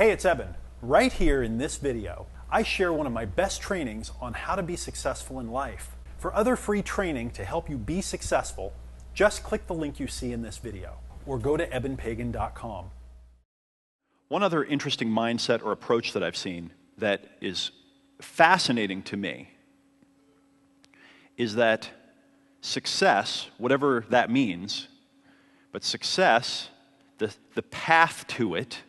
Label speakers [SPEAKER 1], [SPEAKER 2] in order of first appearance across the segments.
[SPEAKER 1] Hey, it's Eben. Right here in this video, I share one of my best trainings on how to be successful in life. For other free training to help you be successful, just click the link you see in this video or go to ebenpagan.com.
[SPEAKER 2] One other interesting mindset or approach that I've seen that is fascinating to me is that success, whatever that means, but success, the path to it,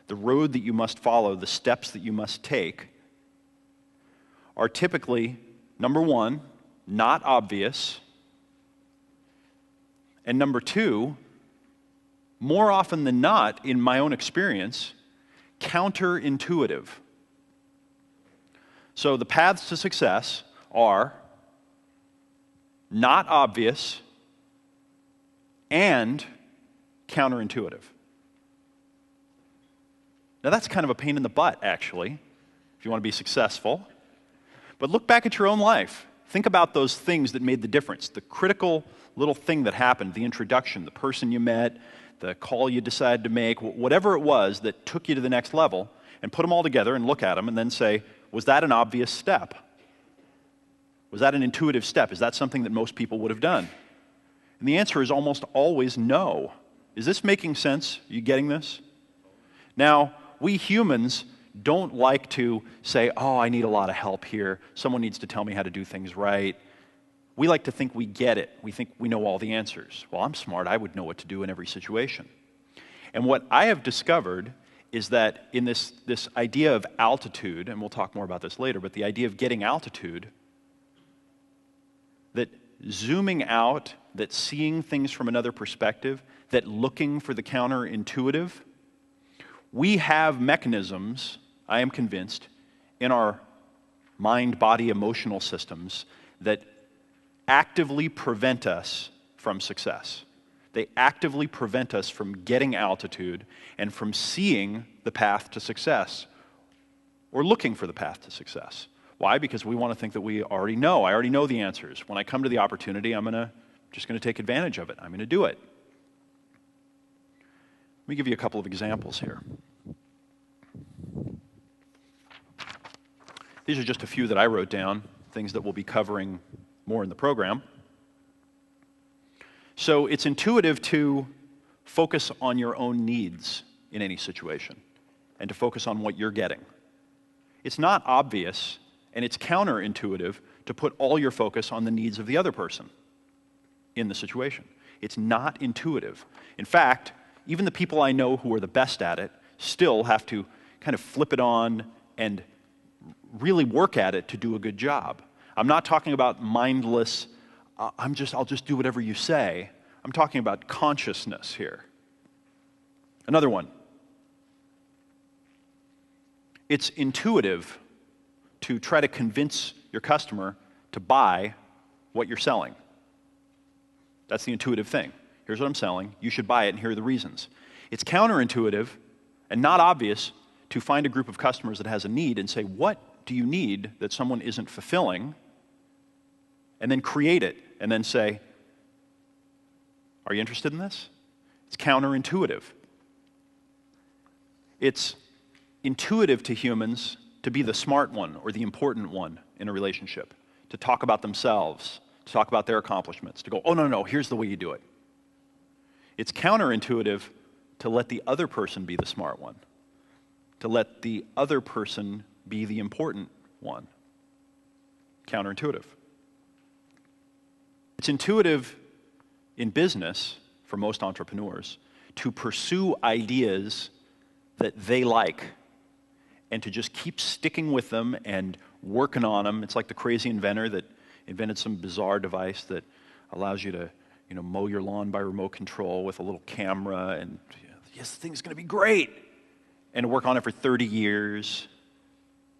[SPEAKER 2] the road that you must follow, the steps that you must take, are typically, number one, not obvious, and number two, more often than not, in my own experience, counterintuitive. So the paths to success are not obvious and counterintuitive. Now that's kind of a pain in the butt, actually, if you want to be successful. But look back at your own life. Think about those things that made the difference, the critical little thing that happened, the introduction, the person you met, the call you decided to make, whatever it was that took you to the next level, and put them all together and look at them and then say, was that an obvious step? Was that an intuitive step? Is that something that most people would have done? And the answer is almost always no. Is this making sense? Are you getting this? Now, we humans don't like to say, oh, I need a lot of help here. Someone needs to tell me how to do things right. We like to think we get it. We think we know all the answers. Well, I'm smart. I would know what to do in every situation. And what I have discovered is that in this idea of altitude, and we'll talk more about this later, but the idea of getting altitude, that zooming out, that seeing things from another perspective, that looking for the counterintuitive, we have mechanisms, I am convinced, in our mind, body, emotional systems that actively prevent us from success. They actively prevent us from getting altitude and from seeing the path to success or looking for the path to success. Why? Because we want to think that we already know. I already know the answers. When I come to the opportunity, I'm just going to take advantage of it. I'm going to do it. Let me give you a couple of examples here. These are just a few that I wrote down, things that we'll be covering more in the program. So it's intuitive to focus on your own needs in any situation and to focus on what you're getting. It's not obvious and it's counterintuitive to put all your focus on the needs of the other person in the situation. It's not intuitive. In fact, even the people I know who are the best at it still have to kind of flip it on and really work at it to do a good job. I'm not talking about mindless, I'll just do whatever you say. I'm talking about consciousness here. Another one. It's intuitive to try to convince your customer to buy what you're selling. That's the intuitive thing. Here's what I'm selling. You should buy it, and here are the reasons. It's counterintuitive and not obvious to find a group of customers that has a need and say, what do you need that someone isn't fulfilling? And then create it and then say, are you interested in this? It's counterintuitive. It's intuitive to humans to be the smart one or the important one in a relationship, to talk about themselves, to talk about their accomplishments, to go, oh, no, here's the way you do it. It's counterintuitive to let the other person be the smart one, to let the other person be the important one. Counterintuitive. It's intuitive in business, for most entrepreneurs, to pursue ideas that they like and to just keep sticking with them and working on them. It's like the crazy inventor that invented some bizarre device that allows you to mow your lawn by remote control with a little camera and, yes, the thing's going to be great. And work on it for 30 years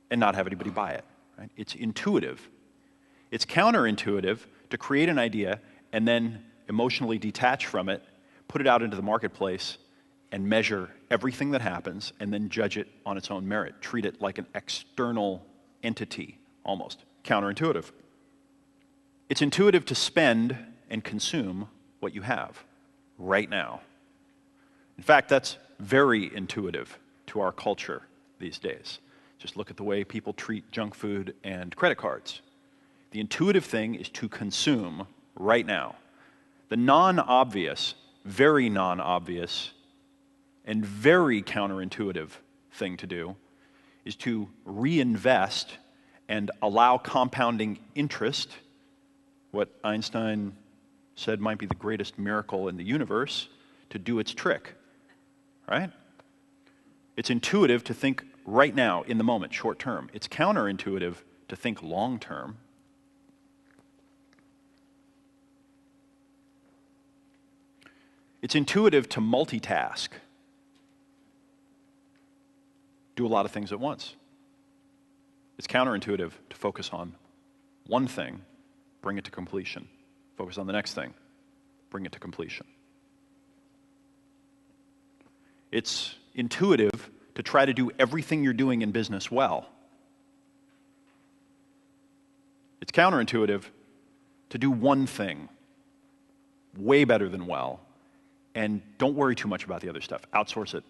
[SPEAKER 2] and not have anybody buy it. Right? It's intuitive. It's counterintuitive to create an idea and then emotionally detach from it, put it out into the marketplace, and measure everything that happens and then judge it on its own merit. Treat it like an external entity, almost. Counterintuitive. It's intuitive to spend and consume what you have right now. In fact, that's very intuitive to to our culture these days. Just look at the way people treat junk food and credit cards. The intuitive thing is to consume right now. The non-obvious, very non-obvious, and very counterintuitive thing to do is to reinvest and allow compounding interest, what Einstein said might be the greatest miracle in the universe, to do its trick, right? It's intuitive to think right now, in the moment, short term. It's counterintuitive to think long term. It's intuitive to multitask, do a lot of things at once. It's counterintuitive to focus on one thing, bring it to completion. Focus on the next thing, bring it to completion. It's intuitive to try to do everything you're doing in business well. It's counterintuitive to do one thing way better than well, and don't worry too much about the other stuff. Outsource it.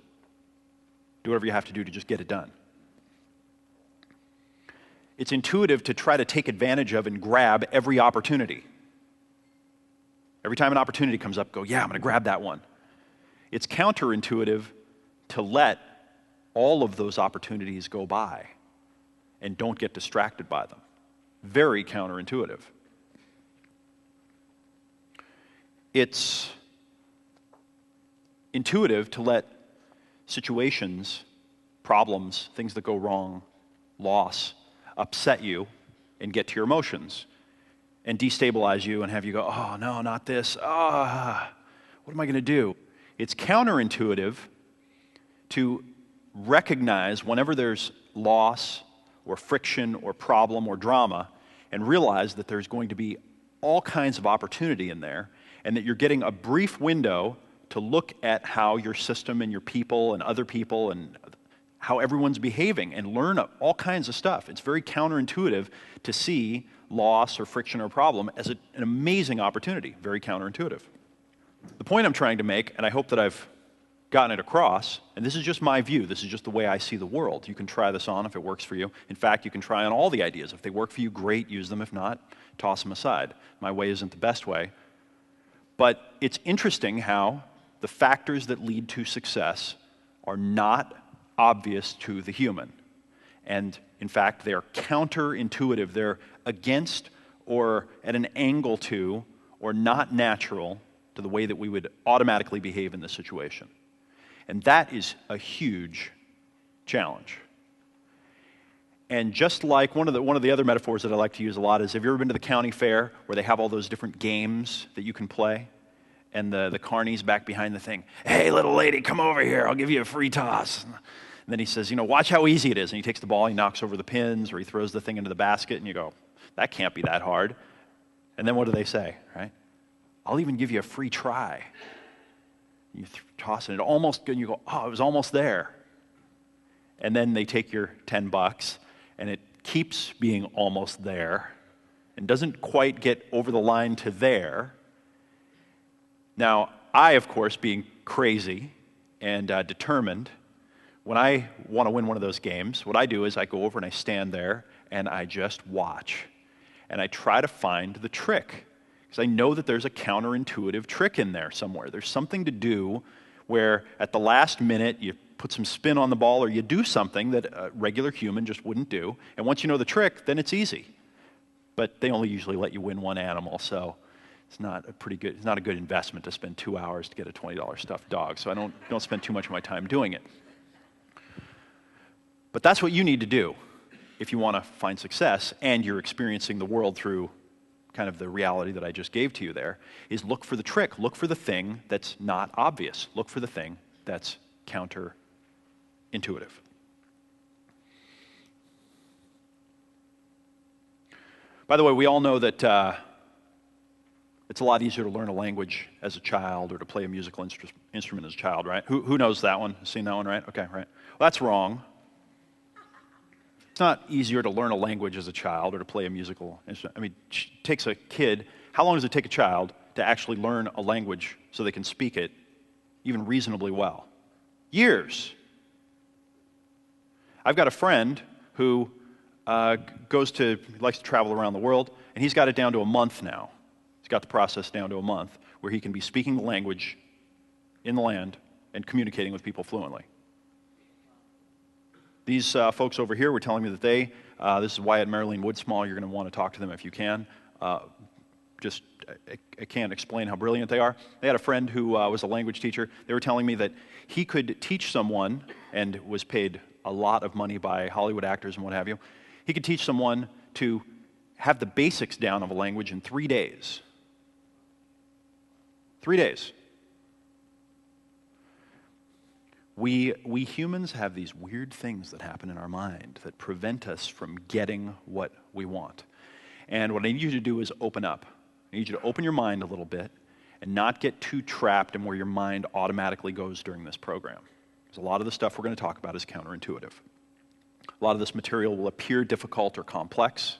[SPEAKER 2] Do whatever you have to do to just get it done. It's intuitive to try to take advantage of and grab every opportunity. Every time an opportunity comes up, go, yeah, I'm going to grab that one. It's counterintuitive to let all of those opportunities go by and don't get distracted by them. Very counterintuitive. It's intuitive to let situations, problems, things that go wrong, loss, upset you and get to your emotions and destabilize you and have you go, oh, no, not this. What am I going to do? It's counterintuitive to recognize whenever there's loss or friction or problem or drama and realize that there's going to be all kinds of opportunity in there and that you're getting a brief window to look at how your system and your people and other people and how everyone's behaving and learn all kinds of stuff. It's very counterintuitive to see loss or friction or problem as an amazing opportunity. Very counterintuitive. The point I'm trying to make, and I hope that I've gotten it across, and this is just my view, this is just the way I see the world. You can try this on if it works for you. In fact, you can try on all the ideas. If they work for you, great, use them. If not, toss them aside. My way isn't the best way. But it's interesting how the factors that lead to success are not obvious to the human. And in fact, they're counterintuitive. They're against or at an angle to or not natural to the way that we would automatically behave in this situation. And that is a huge challenge. And just like one of the other metaphors that I like to use a lot is, have you ever been to the county fair where they have all those different games that you can play? And the carney's back behind the thing. Hey, little lady, come over here. I'll give you a free toss. And then he says, watch how easy it is. And he takes the ball, he knocks over the pins, or he throws the thing into the basket, and you go, that can't be that hard. And then what do they say, right? I'll even give you a free try. You toss it, and you go, oh, it was almost there. And then they take your $10, and it keeps being almost there, and doesn't quite get over the line to there. Now, I, of course, being crazy and determined, when I want to win one of those games, what I do is I go over and I stand there and I just watch. And I try to find the trick. Because I know that there's a counterintuitive trick in there somewhere. There's something to do where at the last minute you put some spin on the ball or you do something that a regular human just wouldn't do. And once you know the trick, then it's easy. But they only usually let you win one animal, so it's not a good investment to spend 2 hours to get a $20 stuffed dog. So I don't spend too much of my time doing it. But that's what you need to do if you want to find success and you're experiencing the world through kind of the reality that I just gave to you there, is look for the trick. Look for the thing that's not obvious. Look for the thing that's counterintuitive. By the way, we all know that it's a lot easier to learn a language as a child or to play a musical instrument as a child, right? Who knows that one? Seen that one, right? Okay, right. Well, that's wrong. It's not easier to learn a language as a child or to play a musical instrument. I mean, it takes a kid, how long does it take a child to actually learn a language so they can speak it even reasonably well? Years. I've got a friend who likes to travel around the world, and he's got it down to a month now. He's got the process down to a month where he can be speaking the language in the land and communicating with people fluently. These folks over here were telling me that this is Wyatt, Marilyn Woodsmall, you're going to want to talk to them if you can. I can't explain how brilliant they are. They had a friend who was a language teacher. They were telling me that he could teach someone, and was paid a lot of money by Hollywood actors and what have you. He could teach someone to have the basics down of a language in 3 days. 3 days. We humans have these weird things that happen in our mind that prevent us from getting what we want. And what I need you to do is open up. I need you to open your mind a little bit and not get too trapped in where your mind automatically goes during this program. Because a lot of the stuff we're going to talk about is counterintuitive. A lot of this material will appear difficult or complex,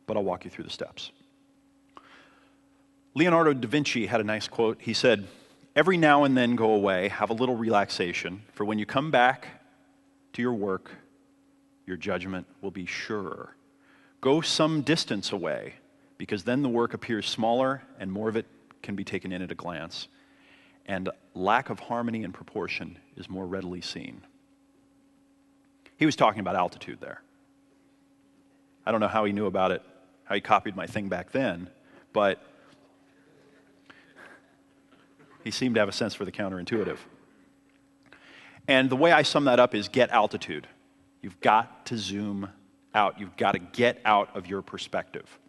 [SPEAKER 2] but I'll walk you through the steps. Leonardo da Vinci had a nice quote. He said, "Every now and then go away, have a little relaxation, for when you come back to your work, your judgment will be surer. Go some distance away, because then the work appears smaller and more of it can be taken in at a glance, and lack of harmony and proportion is more readily seen." He was talking about altitude there. I don't know how he knew about it, how he copied my thing back then, but he seemed to have a sense for the counterintuitive. And the way I sum that up is get altitude. You've got to zoom out. You've got to get out of your perspective.